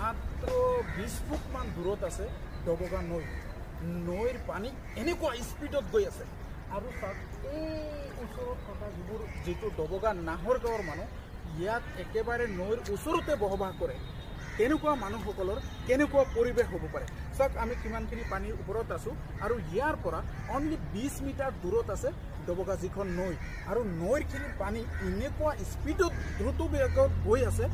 মাত্ৰ 20 ফুটমান দূৰত আছে ডবগা নৈ। নৈৰ পানী এনেকুৱা স্পীডত গৈ আছে আৰু তাত এই ওচৰত থকা যিটো ডবগা নাহৰ গাঁৱৰ মানুহ ইয়াত একেবাৰে নৈৰ ওচৰতে বসবাস কৰে। তেনেকুৱা মানুহসকলৰ কেনেকুৱা পৰিৱেশ হ'ব পাৰে চাওক। আমি কিমানখিনি পানীৰ ওপৰত আছোঁ আৰু ইয়াৰ পৰা অনলি 20 মিটাৰ দূৰত আছে ডবগা যিখন নৈ, আৰু নৈৰখিনিৰ পানী এনেকুৱা স্পীডত দ্ৰুত বেগত গৈ আছে।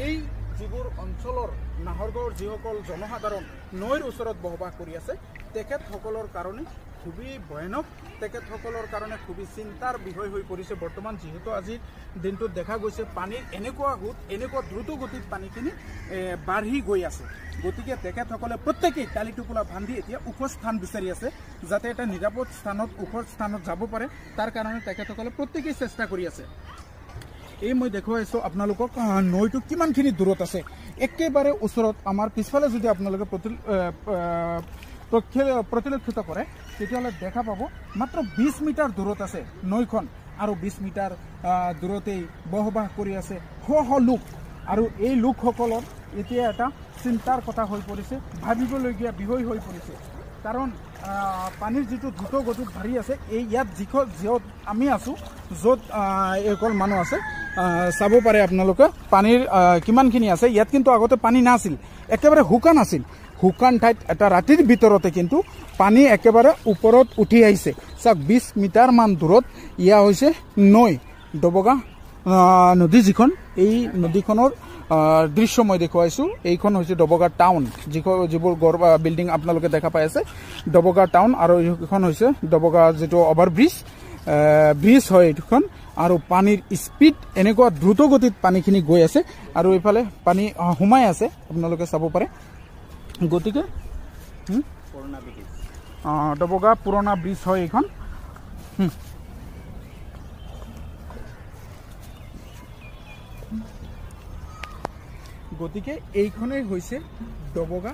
এই যিবোৰ অঞ্চলৰ নাহৰগাঁৱৰ যিসকল জনসাধাৰণ নৈৰ ওচৰত বসবাস কৰি আছে তেখেতসকলৰ কাৰণে খুবেই ভয়ানক, তেখেতসকলৰ কাৰণে খুবেই চিন্তাৰ বিষয় হৈ পৰিছে বৰ্তমান, যিহেতু আজিৰ দিনটোত দেখা গৈছে পানীৰ এনেকুৱা দ্ৰুত গতিত পানীখিনি বাঢ়ি গৈ আছে। গতিকে তেখেতসকলে প্ৰত্যেকেই টালি টোপোলা বান্ধি এতিয়া ওখ স্থান বিচাৰি আছে, যাতে এটা নিৰাপদ স্থানত ওখ স্থানত যাব পাৰে। তাৰ কাৰণে তেখেতসকলে প্ৰত্যেকেই চেষ্টা কৰি আছে। এই মই দেখুৱাইছোঁ আপোনালোকক নৈটো কিমানখিনি দূৰত আছে। একেবাৰে ওচৰত আমাৰ পিছফালে যদি আপোনালোকে প্ৰতিলক্ষিত কৰে তেতিয়াহ'লে দেখা পাব মাত্ৰ 20 মিটাৰ দূৰত আছে নৈখন, আৰু 20 মিটাৰ দূৰতেই বসবাস কৰি আছে শ শ লোক। আৰু এই লোকসকলৰ এতিয়া এটা চিন্তাৰ কথা হৈ পৰিছে, ভাবিবলগীয়া বিষয় হৈ পৰিছে। কাৰণ পানীৰ যিটো দ্ৰুত গতিত বাঢ়ি আছে, এই ইয়াত য'ত আমি আছোঁ, য'ত এইসকল মানুহ আছে চাব পাৰে আপোনালোকে পানীৰ কিমানখিনি আছে। ইয়াত কিন্তু আগতে পানী নাছিল, একেবাৰে শুকান আছিল। শুকান ঠাইত এটা ৰাতিৰ ভিতৰতে কিন্তু পানী একেবাৰে ওপৰত উঠি আহিছে। চাওক 20 মিটাৰমান দূৰত ইয়া হৈছে নৈ, ডবগা নদী যিখন, এই নদীখনৰ দৃশ্য মই দেখুৱাইছোঁ। এইখন হৈছে ডবগা টাউন, যিবোৰ গড় বিল্ডিং আপোনালোকে দেখা পাই আছে, ডবগা টাউন। আৰু এইখন হৈছে ডবগা যিটো অভাৰ ব্ৰিজ হয় এইখন। আৰু পানীৰ স্পীড এনেকুৱা দ্ৰুত গতিত পানীখিনি গৈ আছে, আৰু এইফালে পানী সোমাই আছে আপোনালোকে চাব পাৰে। গতিকে ডবগা পুৰণা ব্ৰিজ হয় এইখন। গতিকে এইখনেই হৈছে ডবগা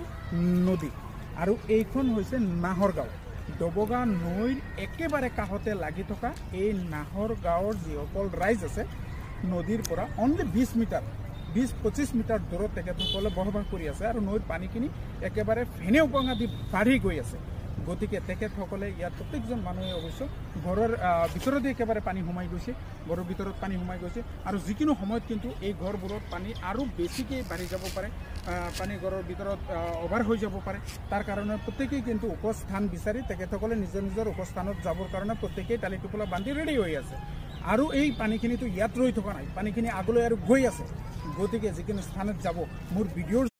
নদী, আৰু এইখন হৈছে নাহৰ গাঁও। ডবগা নৈৰ একেবাৰে কাষতে লাগি থকা এই নাহৰ গাঁৱৰ যিসকল ৰাইজ আছে, নদীৰ পৰা অনলি 20-25 মিটাৰ দূৰত তেখেতসকলে বসবাস কৰি আছে, আৰু নৈৰ পানীখিনি একেবাৰে ফেনে উপঙা দি বাঢ়ি গৈ আছে। গতিকে তেখেতসকলে ইয়াত প্ৰত্যেকজন মানুহে অৱশ্য ঘৰৰ ভিতৰতে একেবাৰে পানী সোমাই গৈছে, ঘৰৰ ভিতৰত পানী সোমাই গৈছে। আৰু যিকোনো সময়ত কিন্তু এই ঘৰবোৰত পানী আৰু বেছিকৈ বাঢ়ি যাব পাৰে, পানী ঘৰৰ ভিতৰত অভাৰ হৈ যাব পাৰে। তাৰ কাৰণে প্ৰত্যেকেই কিন্তু ওখ স্থান বিচাৰি তেখেতসকলে নিজৰ ওখ স্থানত যাবৰ কাৰণে প্ৰত্যেকেই টালি টোপোলা বান্ধি ৰেডি হৈ আছে। আৰু এই পানীখিনিতো ইয়াত ৰৈ থকা নাই, পানীখিনি আগলৈ আৰু গৈ আছে। গতিকে যিকোনো স্থানত যাব, মোৰ ভিডিঅ'ৰ